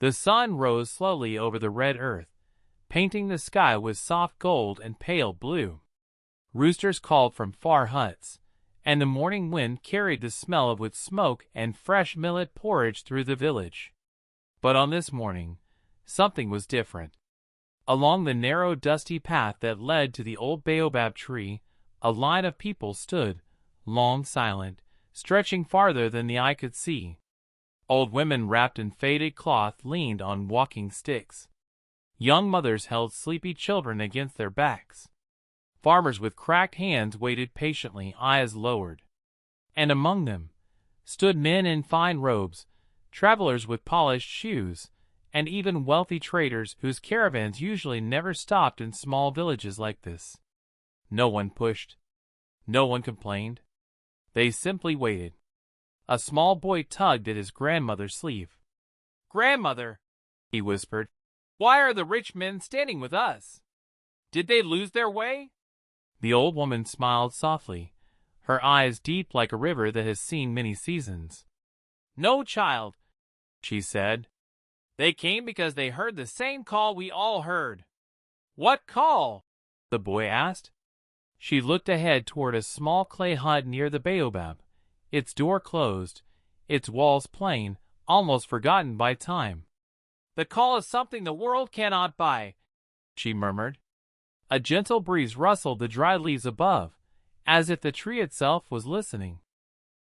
The sun rose slowly over the red earth, painting the sky with soft gold and pale blue. Roosters called from far huts, and the morning wind carried the smell of wood smoke and fresh millet porridge through the village. But on this morning, something was different. Along the narrow dusty path that led to the old baobab tree, a line of people stood, long silent, stretching farther than the eye could see. Old women wrapped in faded cloth leaned on walking sticks. Young mothers held sleepy children against their backs. Farmers with cracked hands waited patiently, eyes lowered. And among them stood men in fine robes, travelers with polished shoes, and even wealthy traders whose caravans usually never stopped in small villages like this. No one pushed. No one complained. They simply waited. A small boy tugged at his grandmother's sleeve. "Grandmother," he whispered, "why are the rich men standing with us? Did they lose their way?" The old woman smiled softly, her eyes deep like a river that has seen many seasons. "No, child," she said. "They came because they heard the same call we all heard." "What call?" the boy asked. She looked ahead toward a small clay hut near the baobab, its door closed, its walls plain, almost forgotten by time. "The call is something the world cannot buy," she murmured. A gentle breeze rustled the dry leaves above, as if the tree itself was listening.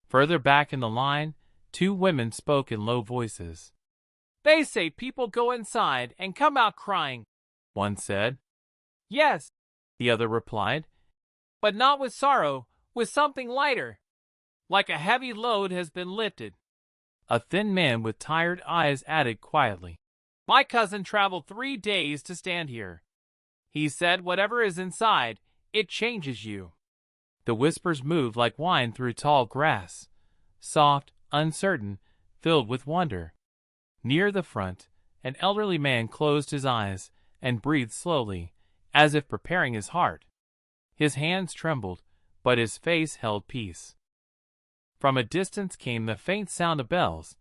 Further back in the line, two women spoke in low voices. "They say people go inside and come out crying," one said. "Yes," the other replied, "but not with sorrow, with something lighter. Like a heavy load has been lifted." A thin man with tired eyes added quietly, "My cousin traveled 3 days to stand here. He said whatever is inside, it changes you." The whispers moved like wine through tall grass, soft, uncertain, filled with wonder. Near the front, an elderly man closed his eyes and breathed slowly, as if preparing his heart. His hands trembled, but his face held peace. From a distance came the faint sound of bells,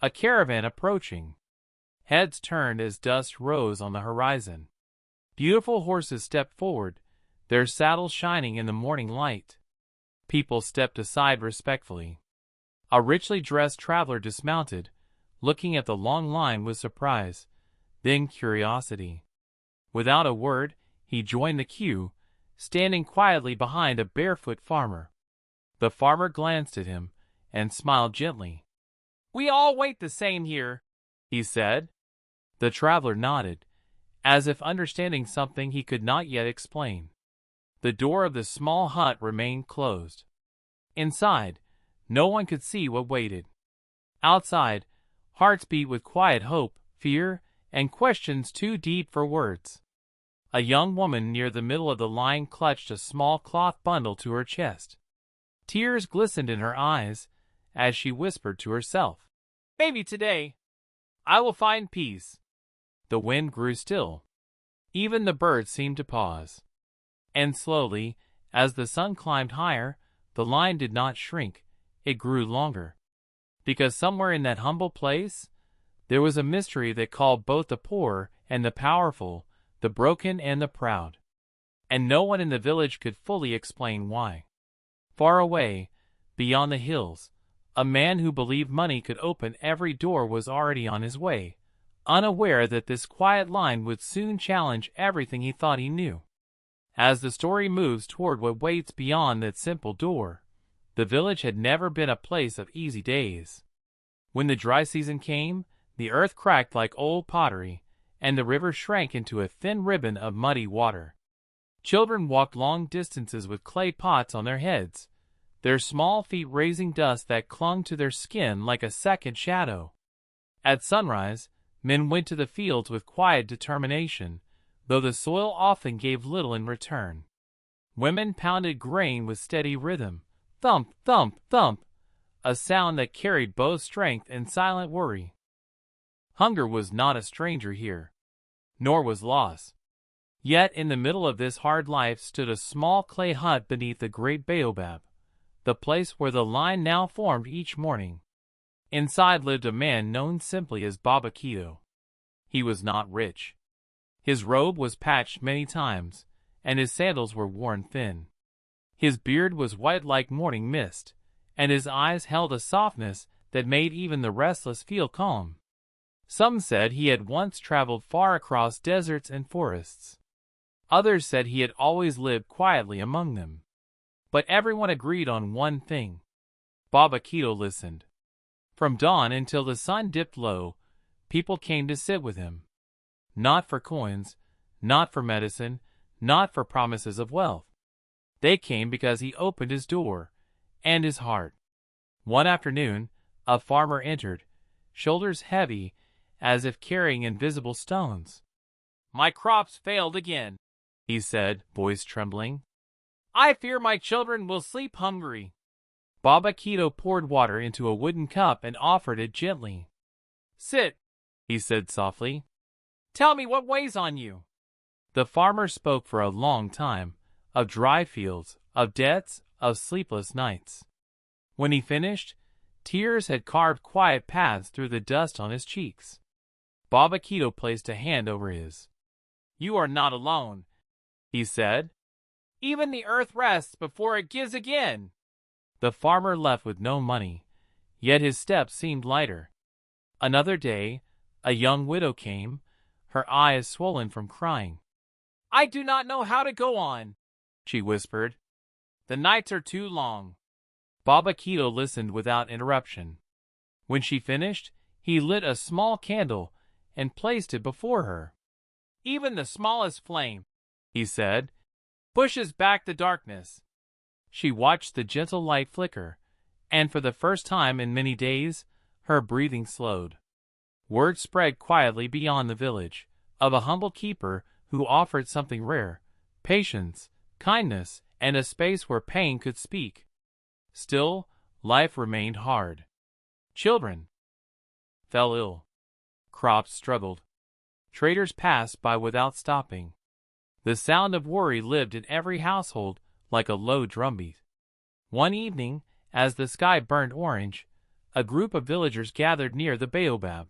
a caravan approaching. Heads turned as dust rose on the horizon. Beautiful horses stepped forward, their saddles shining in the morning light. People stepped aside respectfully. A richly dressed traveler dismounted, looking at the long line with surprise, then curiosity. Without a word, he joined the queue, standing quietly behind a barefoot farmer. The farmer glanced at him and smiled gently. "We all wait the same here," he said. The traveler nodded, as if understanding something he could not yet explain. The door of the small hut remained closed. Inside, no one could see what waited. Outside, hearts beat with quiet hope, fear, and questions too deep for words. A young woman near the middle of the line clutched a small cloth bundle to her chest. Tears glistened in her eyes as she whispered to herself, "Maybe today I will find peace." The wind grew still. Even the birds seemed to pause. And slowly, as the sun climbed higher, the line did not shrink, it grew longer. Because somewhere in that humble place, there was a mystery that called both the poor and the powerful, the broken and the proud. And no one in the village could fully explain why. Far away, beyond the hills, a man who believed money could open every door was already on his way, unaware that this quiet line would soon challenge everything he thought he knew. As the story moves toward what waits beyond that simple door, the village had never been a place of easy days. When the dry season came, the earth cracked like old pottery, and the river shrank into a thin ribbon of muddy water. Children walked long distances with clay pots on their heads, their small feet raising dust that clung to their skin like a second shadow. At sunrise, men went to the fields with quiet determination, though the soil often gave little in return. Women pounded grain with steady rhythm, thump, thump, thump, a sound that carried both strength and silent worry. Hunger was not a stranger here, nor was loss. Yet in the middle of this hard life stood a small clay hut beneath the great baobab, the place where the line now formed each morning. Inside lived a man known simply as Baba Keto. He was not rich. His robe was patched many times, and his sandals were worn thin. His beard was white like morning mist, and his eyes held a softness that made even the restless feel calm. Some said he had once traveled far across deserts and forests. Others said he had always lived quietly among them. But everyone agreed on one thing. Baba Keto listened. From dawn until the sun dipped low, people came to sit with him. Not for coins, not for medicine, not for promises of wealth. They came because he opened his door and his heart. One afternoon, a farmer entered, shoulders heavy, as if carrying invisible stones. "My crops failed again," he said, voice trembling. "I fear my children will sleep hungry." Baba Keto poured water into a wooden cup and offered it gently. "Sit," he said softly. "Tell me what weighs on you." The farmer spoke for a long time, of dry fields, of debts, of sleepless nights. When he finished, tears had carved quiet paths through the dust on his cheeks. Baba Keto placed a hand over his. "You are not alone," he said. "Even the earth rests before it gives again." The farmer left with no money, yet his steps seemed lighter. Another day, a young widow came, her eyes swollen from crying. "I do not know how to go on," she whispered. "The nights are too long." Baba Keto listened without interruption. When she finished, he lit a small candle and placed it before her. "Even the smallest flame," he said, "pushes back the darkness." She watched the gentle light flicker, and for the first time in many days, her breathing slowed. Word spread quietly beyond the village, of a humble keeper who offered something rare, patience, kindness, and a space where pain could speak. Still, life remained hard. Children fell ill. Crops struggled. Traders passed by without stopping. The sound of worry lived in every household like a low drumbeat. One evening, as the sky burned orange, a group of villagers gathered near the baobab.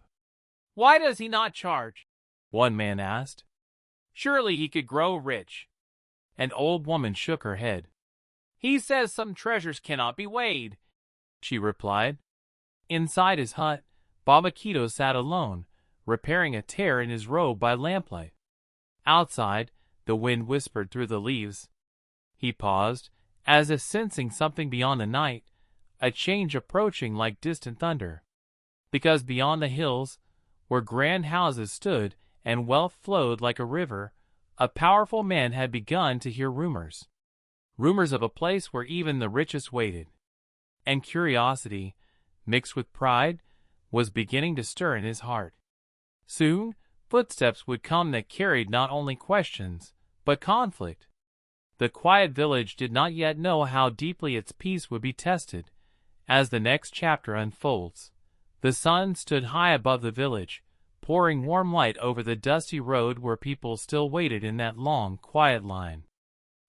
"Why does he not charge?" one man asked. "Surely he could grow rich." An old woman shook her head. "He says some treasures cannot be weighed," she replied. Inside his hut, Baba Keto sat alone, repairing a tear in his robe by lamplight. Outside, the wind whispered through the leaves. He paused, as if sensing something beyond the night, a change approaching like distant thunder. Because beyond the hills, where grand houses stood and wealth flowed like a river, a powerful man had begun to hear rumors. Rumors of a place where even the richest waited. And curiosity, mixed with pride, was beginning to stir in his heart. Soon, footsteps would come that carried not only questions, but conflict. The quiet village did not yet know how deeply its peace would be tested. As the next chapter unfolds, the sun stood high above the village, pouring warm light over the dusty road where people still waited in that long, quiet line.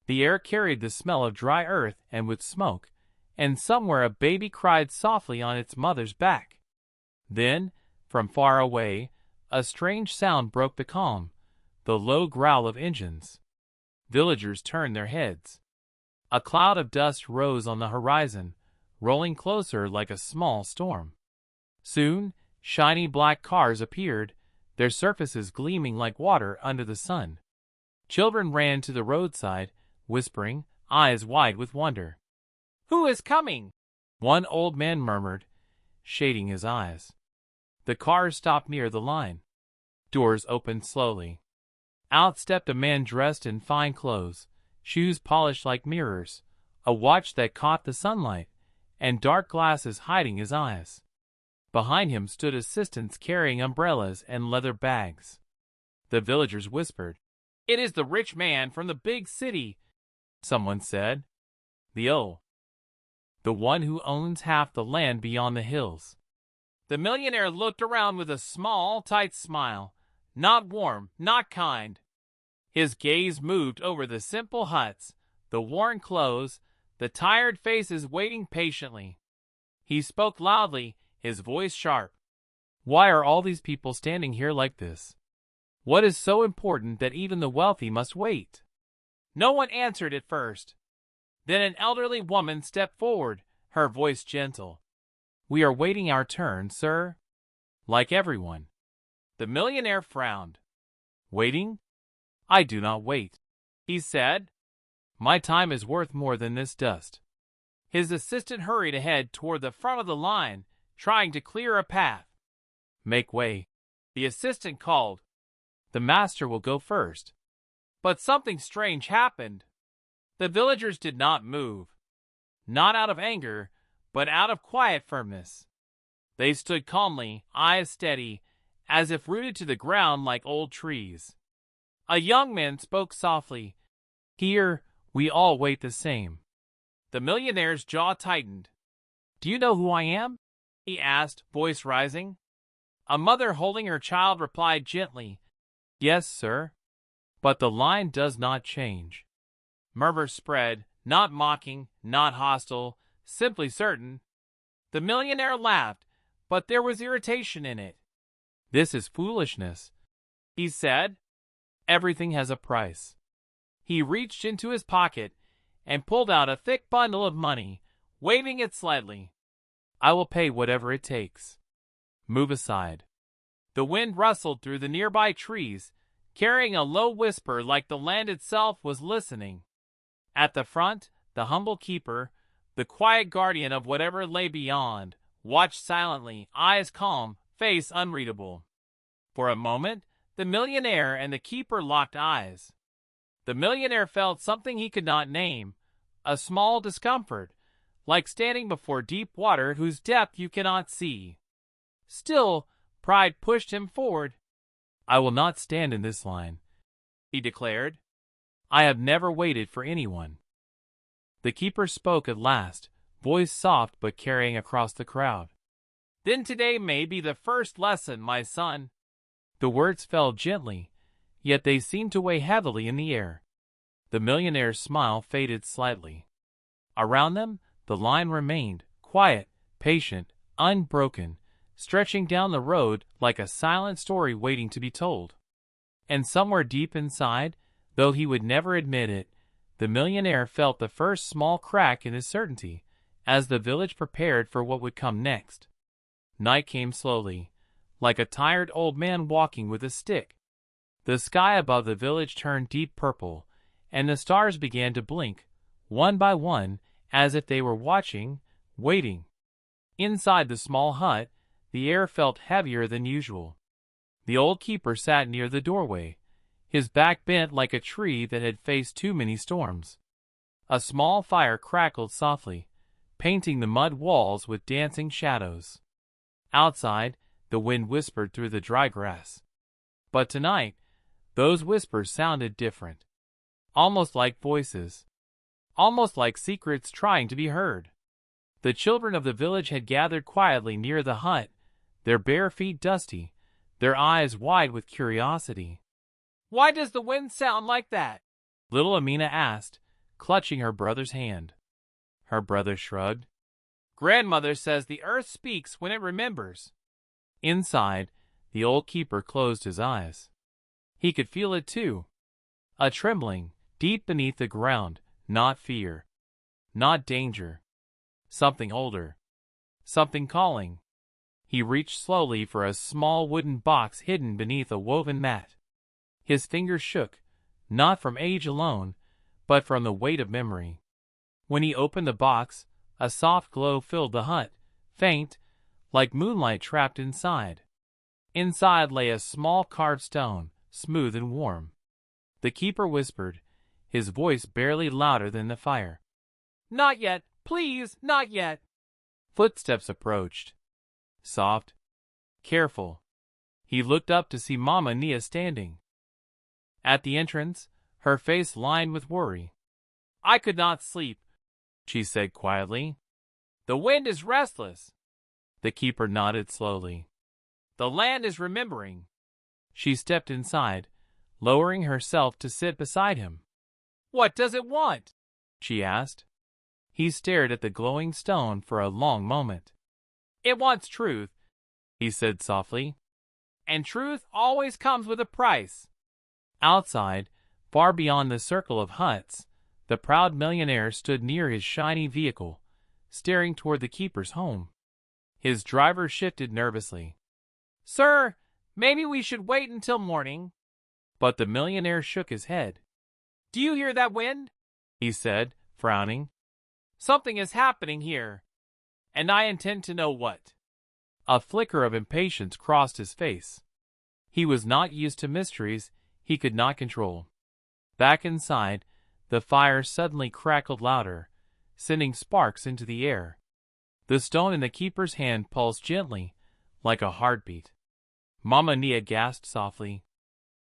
The air carried the smell of dry earth and wood smoke, and somewhere a baby cried softly on its mother's back. Then, from far away, a strange sound broke the calm, the low growl of engines. Villagers turned their heads. A cloud of dust rose on the horizon, rolling closer like a small storm. Soon, shiny black cars appeared, their surfaces gleaming like water under the sun. Children ran to the roadside, whispering, eyes wide with wonder. "Who is coming?" one old man murmured, shading his eyes. The cars stopped near the line. Doors opened slowly. Out stepped a man dressed in fine clothes, shoes polished like mirrors, a watch that caught the sunlight, and dark glasses hiding his eyes. Behind him stood assistants carrying umbrellas and leather bags. The villagers whispered, "It is the rich man from the big city," someone said. The one who owns half the land beyond the hills." The millionaire looked around with a small, tight smile, not warm, not kind. His gaze moved over the simple huts, the worn clothes, the tired faces waiting patiently. He spoke loudly, his voice sharp. Why are all these people standing here like this? What is so important that even the wealthy must wait? No one answered at first. Then an elderly woman stepped forward, her voice gentle. We are waiting our turn, sir. Like everyone. The millionaire frowned. Waiting? I do not wait, he said. My time is worth more than this dust. His assistant hurried ahead toward the front of the line, trying to clear a path. Make way, the assistant called. The master will go first. But something strange happened. The villagers did not move. Not out of anger, but out of quiet firmness. They stood calmly, eyes steady, as if rooted to the ground like old trees. A young man spoke softly. Here, we all wait the same. The millionaire's jaw tightened. Do you know who I am? He asked, voice rising. A mother holding her child replied gently, Yes, sir. But the line does not change. Murmurs spread, not mocking, not hostile, simply certain. The millionaire laughed, but there was irritation in it. This is foolishness, he said. Everything has a price. He reached into his pocket and pulled out a thick bundle of money, waving it slightly. I will pay whatever it takes. Move aside. The wind rustled through the nearby trees, carrying a low whisper like the land itself was listening. At the front, the humble keeper, the quiet guardian of whatever lay beyond, watched silently, eyes calm, face unreadable. For a moment, the millionaire and the keeper locked eyes. The millionaire felt something he could not name, a small discomfort, like standing before deep water whose depth you cannot see. Still, pride pushed him forward. I will not stand in this line, he declared. I have never waited for anyone. The keeper spoke at last, voice soft but carrying across the crowd. Then today may be the first lesson, my son. The words fell gently, yet they seemed to weigh heavily in the air. The millionaire's smile faded slightly. Around them, the line remained, quiet, patient, unbroken, stretching down the road like a silent story waiting to be told. And somewhere deep inside, though he would never admit it, the millionaire felt the first small crack in his certainty, as the village prepared for what would come next. Night came slowly, like a tired old man walking with a stick. The sky above the village turned deep purple, and the stars began to blink, one by one, as if they were watching, waiting. Inside the small hut, the air felt heavier than usual. The old keeper sat near the doorway, his back bent like a tree that had faced too many storms. A small fire crackled softly, painting the mud walls with dancing shadows. Outside, the wind whispered through the dry grass. But tonight, those whispers sounded different. Almost like voices. Almost like secrets trying to be heard. The children of the village had gathered quietly near the hut, their bare feet dusty, their eyes wide with curiosity. Why does the wind sound like that? Little Amina asked, clutching her brother's hand. Her brother shrugged. Grandmother says the earth speaks when it remembers. Inside, the old keeper closed his eyes. He could feel it too. A trembling, deep beneath the ground, not fear. Not danger. Something older. Something calling. He reached slowly for a small wooden box hidden beneath a woven mat. His fingers shook, not from age alone, but from the weight of memory. When he opened the box, a soft glow filled the hut, faint, like moonlight trapped inside. Inside lay a small carved stone, smooth and warm. The keeper whispered, his voice barely louder than the fire. Not yet, please, not yet. Footsteps approached. Soft, careful. He looked up to see Mama Nia standing. At the entrance, her face lined with worry. I could not sleep, she said quietly. The wind is restless. The keeper nodded slowly. The land is remembering. She stepped inside, lowering herself to sit beside him. What does it want? She asked. He stared at the glowing stone for a long moment. It wants truth, he said softly. And truth always comes with a price. Outside, far beyond the circle of huts, the proud millionaire stood near his shiny vehicle, staring toward the keeper's home. His driver shifted nervously. Sir, maybe we should wait until morning. But the millionaire shook his head. Do you hear that wind? He said, frowning. Something is happening here, and I intend to know what. A flicker of impatience crossed his face. He was not used to mysteries he could not control. Back inside, the fire suddenly crackled louder, sending sparks into the air. The stone in the keeper's hand pulsed gently, like a heartbeat. Mama Nia gasped softly.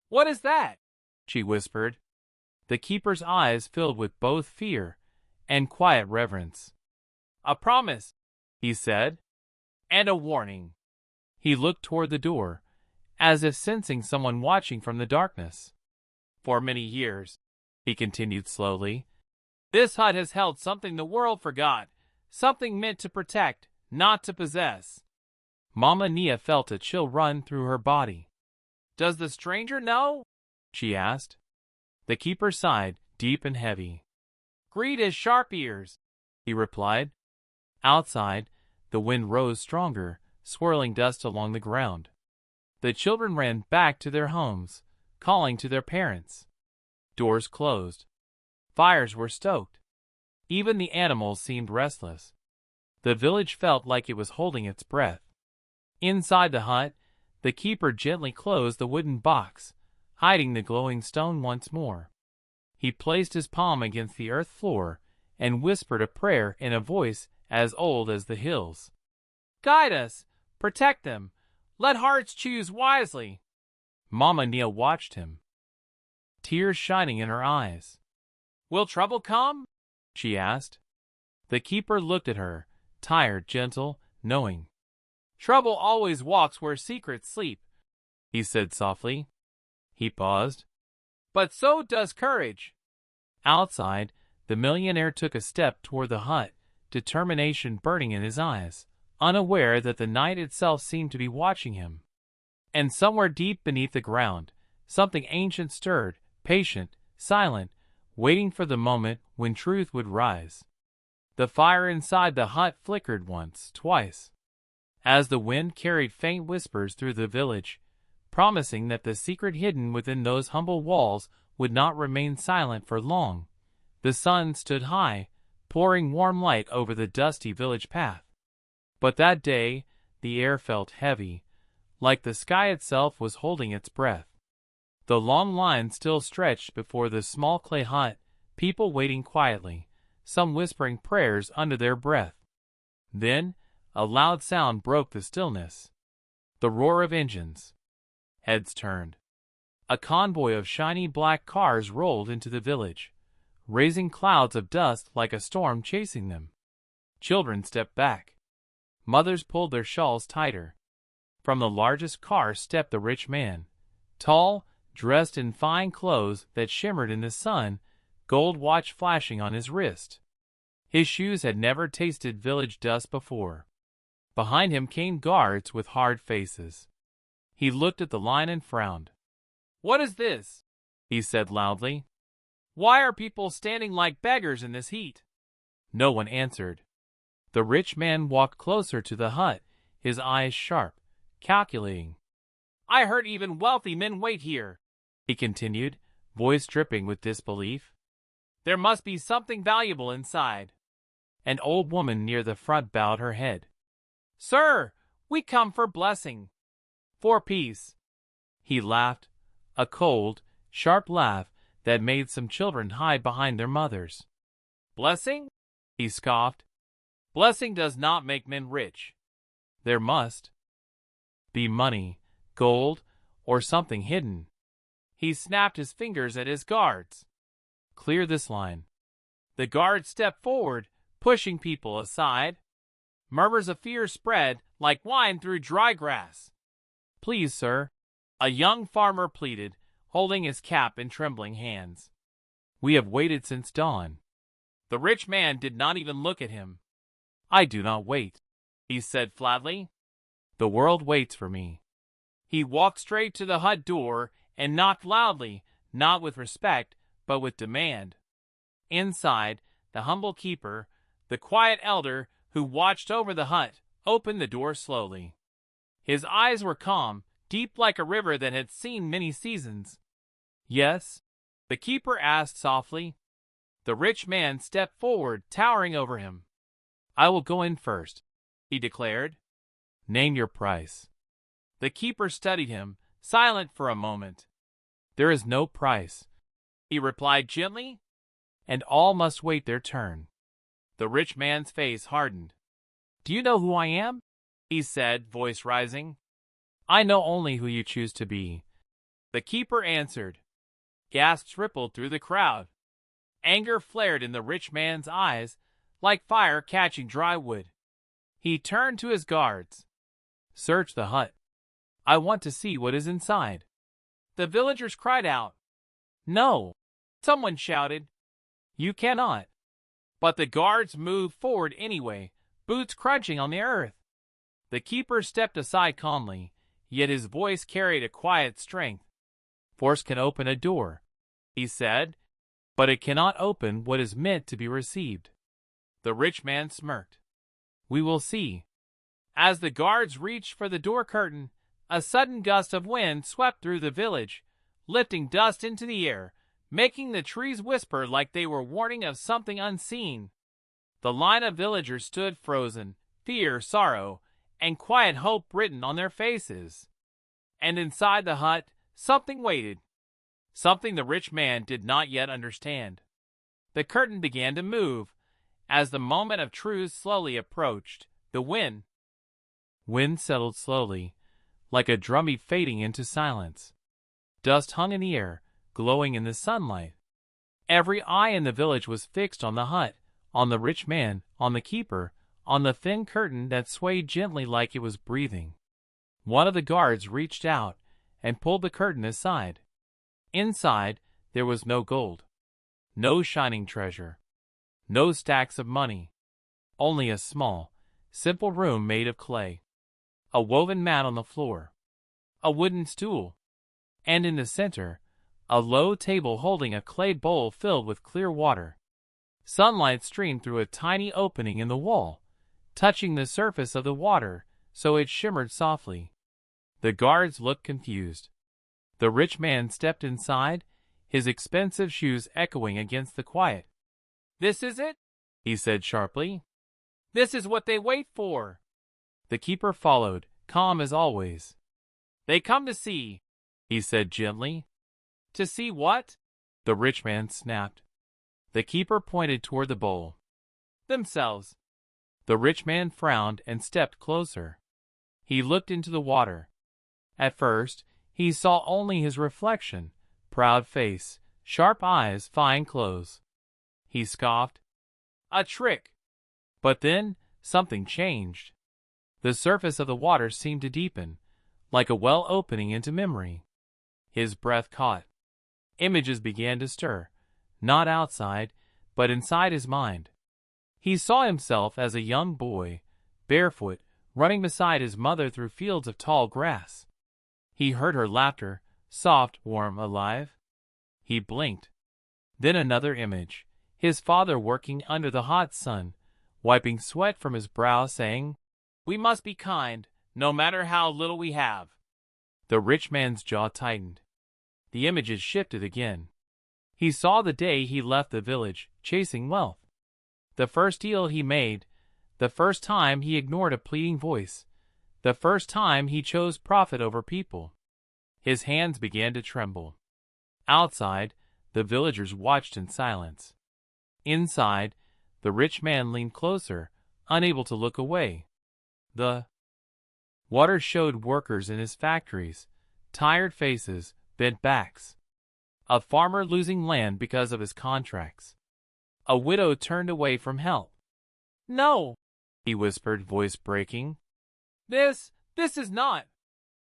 What is that? She whispered. The keeper's eyes filled with both fear and quiet reverence. A promise, he said, and a warning. He looked toward the door, as if sensing someone watching from the darkness. For many years, he continued slowly, this hut has held something the world forgot, something meant to protect, not to possess. Mama Nia felt a chill run through her body. Does the stranger know? She asked. The keeper sighed, deep and heavy. Greed has sharp ears, he replied. Outside, the wind rose stronger, swirling dust along the ground. The children ran back to their homes, calling to their parents. Doors closed. Fires were stoked. Even the animals seemed restless. The village felt like it was holding its breath. Inside the hut, the keeper gently closed the wooden box, hiding the glowing stone once more. He placed his palm against the earth floor and whispered a prayer in a voice as old as the hills. Guide us, protect them, let hearts choose wisely. Mama Nia watched him, tears shining in her eyes. Will trouble come? She asked. The keeper looked at her, tired, gentle, knowing. Trouble always walks where secrets sleep, he said softly. He paused. But so does courage. Outside, the millionaire took a step toward the hut, determination burning in his eyes, unaware that the night itself seemed to be watching him. And somewhere deep beneath the ground, something ancient stirred, patient, silent, waiting for the moment when truth would rise. The fire inside the hut flickered once, twice, as the wind carried faint whispers through the village, promising that the secret hidden within those humble walls would not remain silent for long. The sun stood high, pouring warm light over the dusty village path. But that day, the air felt heavy, like the sky itself was holding its breath. The long line still stretched before the small clay hut, people waiting quietly, some whispering prayers under their breath. Then, a loud sound broke the stillness. The roar of engines. Heads turned. A convoy of shiny black cars rolled into the village, raising clouds of dust like a storm chasing them. Children stepped back. Mothers pulled their shawls tighter. From the largest car stepped the rich man, tall, dressed in fine clothes that shimmered in the sun, gold watch flashing on his wrist. His shoes had never tasted village dust before. Behind him came guards with hard faces. He looked at the line and frowned. What is this? He said loudly. Why are people standing like beggars in this heat? No one answered. The rich man walked closer to the hut, his eyes sharp, calculating. I heard even wealthy men wait here, he continued, voice dripping with disbelief. There must be something valuable inside. An old woman near the front bowed her head. Sir, we come for blessing. For peace. He laughed, a cold, sharp laugh that made some children hide behind their mothers. Blessing? He scoffed. Blessing does not make men rich. There must be money, gold, or something hidden. He snapped his fingers at his guards. Clear this line. The guards stepped forward, pushing people aside. Murmurs of fear spread like wine through dry grass. Please, sir, a young farmer pleaded, holding his cap in trembling hands. We have waited since dawn. The rich man did not even look at him. I do not wait, he said flatly. The world waits for me." He walked straight to the hut door and knocked loudly, not with respect, but with demand. Inside, the humble keeper, the quiet elder who watched over the hut, opened the door slowly. His eyes were calm, deep like a river that had seen many seasons. "Yes?" the keeper asked softly. The rich man stepped forward, towering over him. "I will go in first," he declared. "Name your price." The keeper studied him, silent for a moment. "There is no price," he replied gently, "and all must wait their turn." The rich man's face hardened. "Do you know who I am?" he said, voice rising. "I know only who you choose to be," the keeper answered. Gasps rippled through the crowd. Anger flared in the rich man's eyes, like fire catching dry wood. He turned to his guards. "Search the hut. I want to see what is inside." The villagers cried out. "No!" someone shouted. "You cannot." But the guards moved forward anyway, boots crunching on the earth. The keeper stepped aside calmly, yet his voice carried a quiet strength. "Force can open a door," he said, "but it cannot open what is meant to be received." The rich man smirked. "We will see." As the guards reached for the door curtain, a sudden gust of wind swept through the village, lifting dust into the air, making the trees whisper like they were warning of something unseen. The line of villagers stood frozen, fear, sorrow, and quiet hope written on their faces. And inside the hut, something waited. Something the rich man did not yet understand. The curtain began to move. As the moment of truth slowly approached, the wind settled slowly, like a drumbeat fading into silence. Dust hung in the air, glowing in the sunlight. Every eye in the village was fixed on the hut, on the rich man, on the keeper, on the thin curtain that swayed gently like it was breathing. One of the guards reached out and pulled the curtain aside. Inside, there was no gold, no shining treasure, no stacks of money, only a small, simple room made of clay, a woven mat on the floor, a wooden stool, and in the center, a low table holding a clay bowl filled with clear water. Sunlight streamed through a tiny opening in the wall, touching the surface of the water so it shimmered softly. The guards looked confused. The rich man stepped inside, his expensive shoes echoing against the quiet. "This is it?" he said sharply. "This is what they wait for." The keeper followed, calm as always. "They come to see," he said gently. "To see what?" the rich man snapped. The keeper pointed toward the bowl. "Themselves." The rich man frowned and stepped closer. He looked into the water. At first, he saw only his reflection, proud face, sharp eyes, fine clothes. He scoffed. "A trick." But then, something changed. The surface of the water seemed to deepen, like a well opening into memory. His breath caught. Images began to stir, not outside, but inside his mind. He saw himself as a young boy, barefoot, running beside his mother through fields of tall grass. He heard her laughter, soft, warm, alive. He blinked. Then another image, his father working under the hot sun, wiping sweat from his brow, saying, "We must be kind, no matter how little we have." The rich man's jaw tightened. The images shifted again. He saw the day he left the village, chasing wealth. The first deal he made, the first time he ignored a pleading voice, the first time he chose profit over people. His hands began to tremble. Outside, the villagers watched in silence. Inside, the rich man leaned closer, unable to look away. The water showed workers in his factories, tired faces, bent backs. A farmer losing land because of his contracts. A widow turned away from help. "No," he whispered, voice breaking. This is not."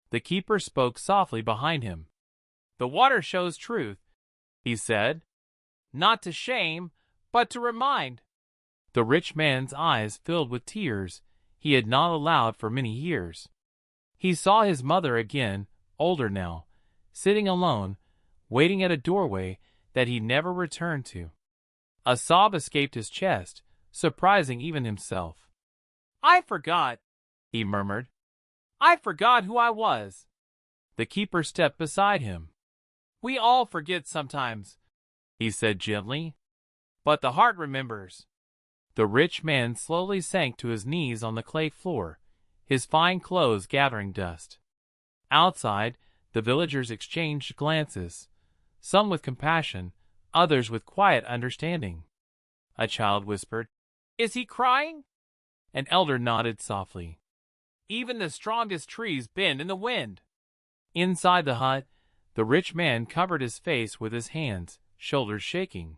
The keeper spoke softly behind him. "The water shows truth," he said. "Not to shame, but to remind." The rich man's eyes filled with tears he had not allowed for many years. He saw his mother again, older now, sitting alone, waiting at a doorway that he never returned to. A sob escaped his chest, surprising even himself. "I forgot," he murmured. "I forgot who I was." The keeper stepped beside him. "We all forget sometimes," he said gently, "but the heart remembers." The rich man slowly sank to his knees on the clay floor, his fine clothes gathering dust. Outside, the villagers exchanged glances, some with compassion, others with quiet understanding. A child whispered, "Is he crying?" An elder nodded softly. "Even the strongest trees bend in the wind." Inside the hut, the rich man covered his face with his hands, shoulders shaking.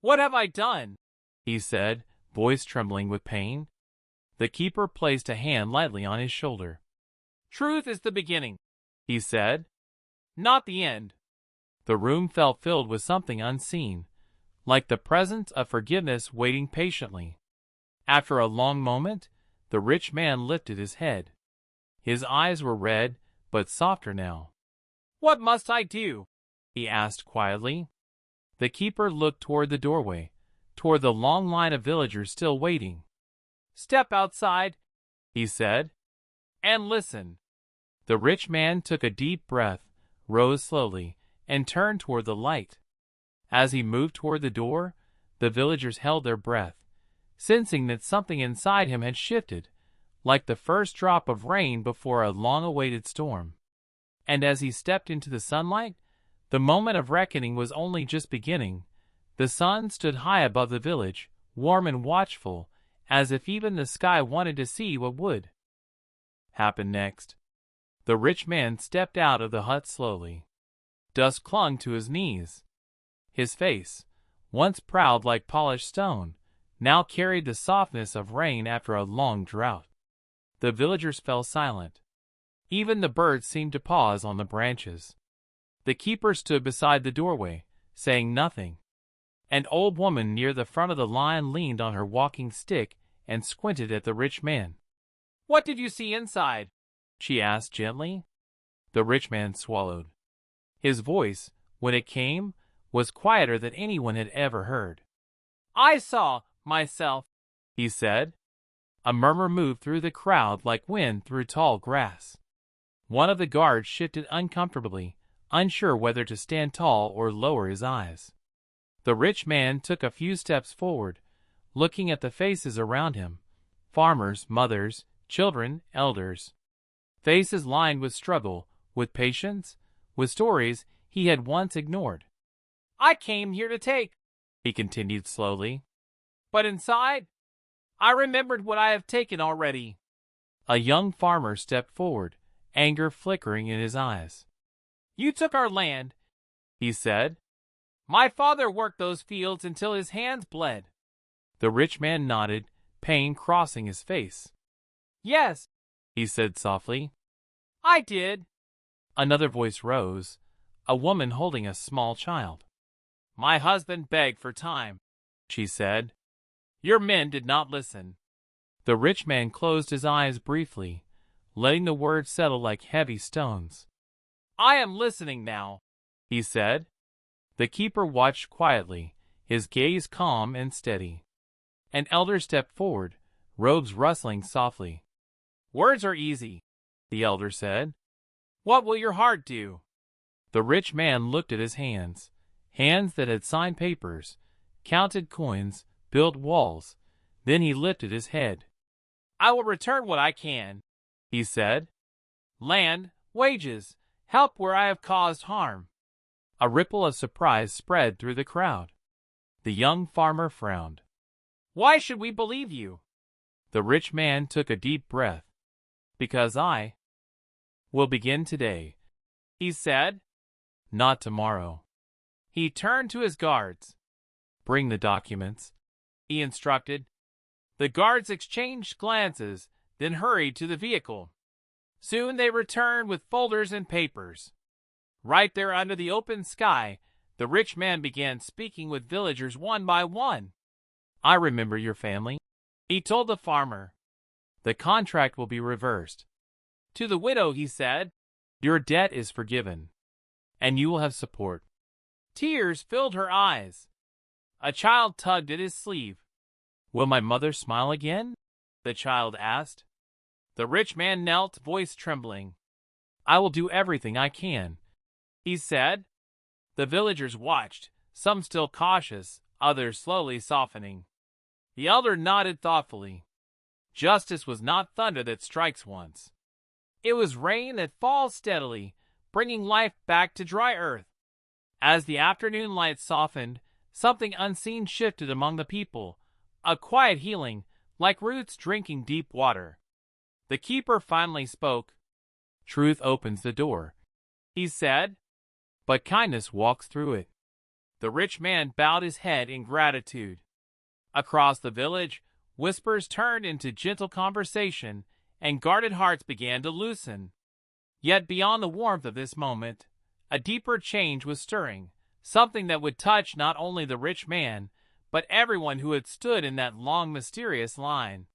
"What have I done?" he said, voice trembling with pain. The keeper placed a hand lightly on his shoulder. "Truth is the beginning," he said, "not the end." The room felt filled with something unseen, like the presence of forgiveness waiting patiently. After a long moment, the rich man lifted his head. His eyes were red, but softer now. "What must I do?" he asked quietly. The keeper looked toward the doorway, toward the long line of villagers still waiting. "Step outside," he said, "and listen." The rich man took a deep breath, rose slowly, and turned toward the light. As he moved toward the door, the villagers held their breath, sensing that something inside him had shifted, like the first drop of rain before a long-awaited storm. And as he stepped into the sunlight, the moment of reckoning was only just beginning. The sun stood high above the village, warm and watchful, as if even the sky wanted to see what would happen next. The rich man stepped out of the hut slowly. Dust clung to his knees. His face, once proud like polished stone, now carried the softness of rain after a long drought. The villagers fell silent. Even the birds seemed to pause on the branches. The keeper stood beside the doorway, saying nothing. An old woman near the front of the line leaned on her walking stick and squinted at the rich man. "What did you see inside?" she asked gently. The rich man swallowed. His voice, when it came, was quieter than anyone had ever heard. "I saw myself," he said. A murmur moved through the crowd like wind through tall grass. One of the guards shifted uncomfortably, unsure whether to stand tall or lower his eyes. The rich man took a few steps forward, looking at the faces around him, farmers, mothers, children, elders. Faces lined with struggle, with patience, with stories he had once ignored. "I came here to take," he continued slowly. "But inside, I remembered what I have taken already." A young farmer stepped forward, anger flickering in his eyes. "You took our land," he said. "My father worked those fields until his hands bled." The rich man nodded, pain crossing his face. "Yes," he said softly, "I did." Another voice rose, a woman holding a small child. "My husband begged for time," she said. "Your men did not listen." The rich man closed his eyes briefly, letting the words settle like heavy stones. "I am listening now," he said. The keeper watched quietly, his gaze calm and steady. An elder stepped forward, robes rustling softly. "Words are easy," the elder said. "What will your heart do?" The rich man looked at his hands, hands that had signed papers, counted coins, built walls. Then he lifted his head. "I will return what I can," he said. "Land, wages, help where I have caused harm." A ripple of surprise spread through the crowd. The young farmer frowned. "Why should we believe you?" The rich man took a deep breath. "Because I will begin today," he said. "Not tomorrow." He turned to his guards. "Bring the documents," he instructed. The guards exchanged glances, then hurried to the vehicle. Soon they returned with folders and papers. Right there under the open sky, the rich man began speaking with villagers one by one. "I remember your family," he told the farmer. "The contract will be reversed. To the widow he said, "Your debt is forgiven, and you will have support." Tears filled her eyes. A child tugged at his sleeve. "Will my mother smile again?" the child asked. The rich man knelt, voice trembling. "I will do everything I can," he said. The villagers watched, some still cautious, others slowly softening. The elder nodded thoughtfully. Justice was not thunder that strikes once. It was rain that falls steadily, bringing life back to dry earth. As the afternoon light softened, something unseen shifted among the people, a quiet healing, like roots drinking deep water. The keeper finally spoke. "Truth opens the door," he said, "but kindness walks through it." The rich man bowed his head in gratitude. Across the village, whispers turned into gentle conversation, and guarded hearts began to loosen. Yet beyond the warmth of this moment, a deeper change was stirring, something that would touch not only the rich man, but everyone who had stood in that long, mysterious line.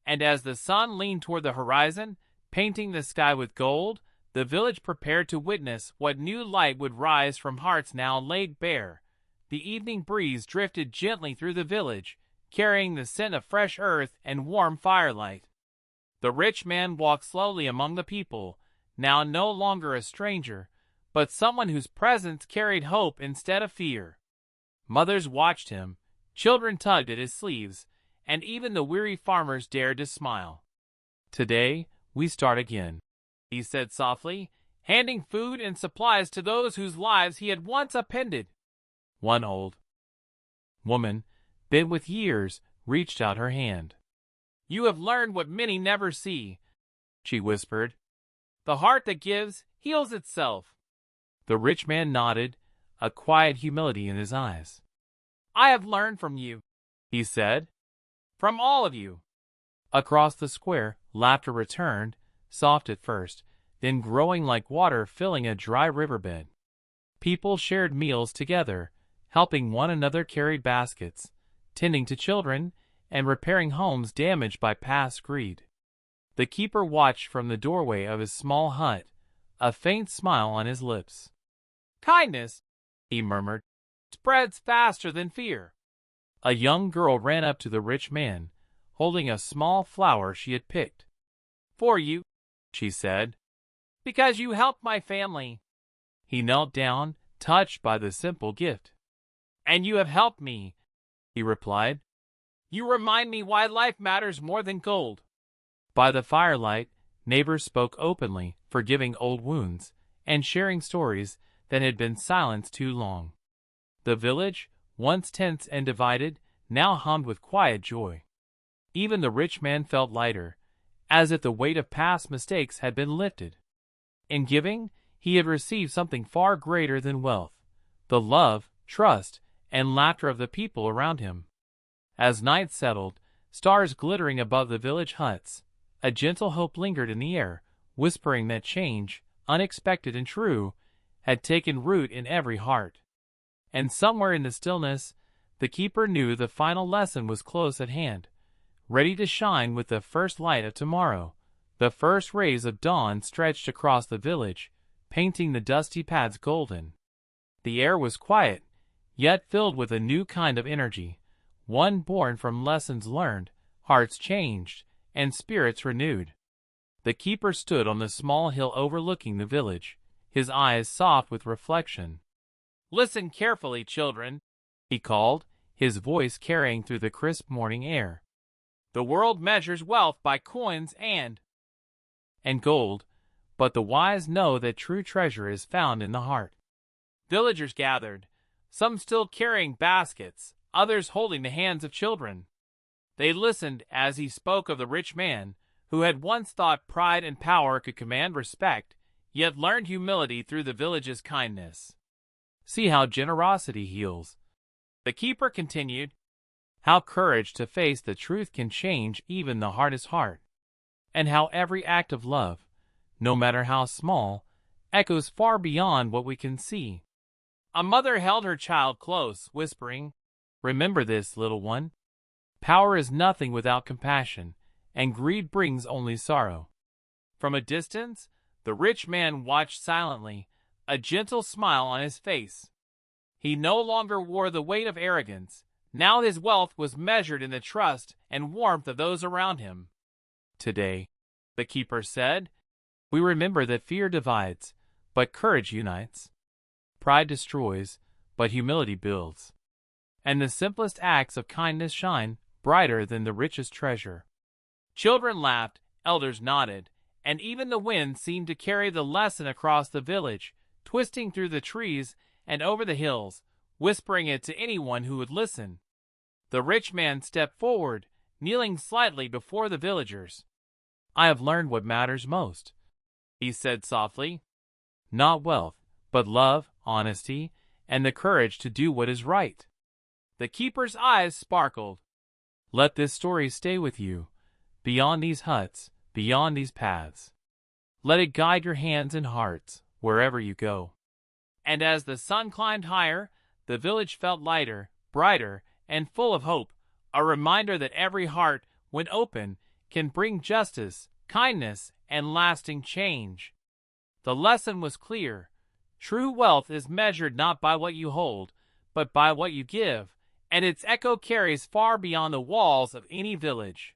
And as the sun leaned toward the horizon, painting the sky with gold, the village prepared to witness what new light would rise from hearts now laid bare. The evening breeze drifted gently through the village, carrying the scent of fresh earth and warm firelight. The rich man walked slowly among the people, now no longer a stranger, but someone whose presence carried hope instead of fear. Mothers watched him, children tugged at his sleeves, and even the weary farmers dared to smile. "Today, we start again," he said softly, handing food and supplies to those whose lives he had once upended. One old woman, bent with years, reached out her hand. "You have learned what many never see," she whispered. "The heart that gives heals itself." The rich man nodded, a quiet humility in his eyes. "I have learned from you," he said. "From all of you." Across the square, laughter returned, soft at first, then growing like water filling a dry riverbed. People shared meals together, helping one another carry baskets, tending to children, and repairing homes damaged by past greed. The keeper watched from the doorway of his small hut, a faint smile on his lips. "Kindness," he murmured, "spreads faster than fear." A young girl ran up to the rich man, holding a small flower she had picked. "For you," she said, "because you helped my family." He knelt down, touched by the simple gift. "And you have helped me," he replied. "You remind me why life matters more than gold." By the firelight, neighbors spoke openly, forgiving old wounds, and sharing stories that had been silenced too long. The village, once tense and divided, now hummed with quiet joy. Even the rich man felt lighter, as if the weight of past mistakes had been lifted. In giving, he had received something far greater than wealth, the love, trust, and laughter of the people around him. As night settled, stars glittering above the village huts, a gentle hope lingered in the air, whispering that change, unexpected and true, had taken root in every heart. And somewhere in the stillness, the keeper knew the final lesson was close at hand, ready to shine with the first light of tomorrow. The first rays of dawn stretched across the village, painting the dusty paths golden. The air was quiet, yet filled with a new kind of energy, one born from lessons learned, hearts changed, and spirits renewed. The keeper stood on the small hill overlooking the village, his eyes soft with reflection. "Listen carefully, children," he called, his voice carrying through the crisp morning air. "The world measures wealth by coins and gold, but the wise know that true treasure is found in the heart." Villagers gathered, some still carrying baskets, others holding the hands of children. They listened as he spoke of the rich man, who had once thought pride and power could command respect, yet learned humility through the village's kindness. "See how generosity heals," the keeper continued, "how courage to face the truth can change even the hardest heart, and how every act of love, no matter how small, echoes far beyond what we can see." A mother held her child close, whispering, "Remember this, little one. Power is nothing without compassion, and greed brings only sorrow. From a distance, the rich man watched silently, a gentle smile on his face. He no longer wore the weight of arrogance. Now his wealth was measured in the trust and warmth of those around him. Today, the keeper said, we remember that fear divides, but courage unites. Pride destroys, but humility builds. And the simplest acts of kindness shine brighter than the richest treasure. Children laughed, elders nodded, and even the wind seemed to carry the lesson across the village, twisting through the trees and over the hills, whispering it to anyone who would listen. The rich man stepped forward, kneeling slightly before the villagers. I have learned what matters most, he said softly. Not wealth, but love, honesty, and the courage to do what is right. The keeper's eyes sparkled. Let this story stay with you, beyond these huts, beyond these paths. Let it guide your hands and hearts, wherever you go. And as the sun climbed higher, the village felt lighter, brighter, and full of hope, a reminder that every heart, when open, can bring justice, kindness, and lasting change. The lesson was clear. True wealth is measured not by what you hold, but by what you give, and its echo carries far beyond the walls of any village.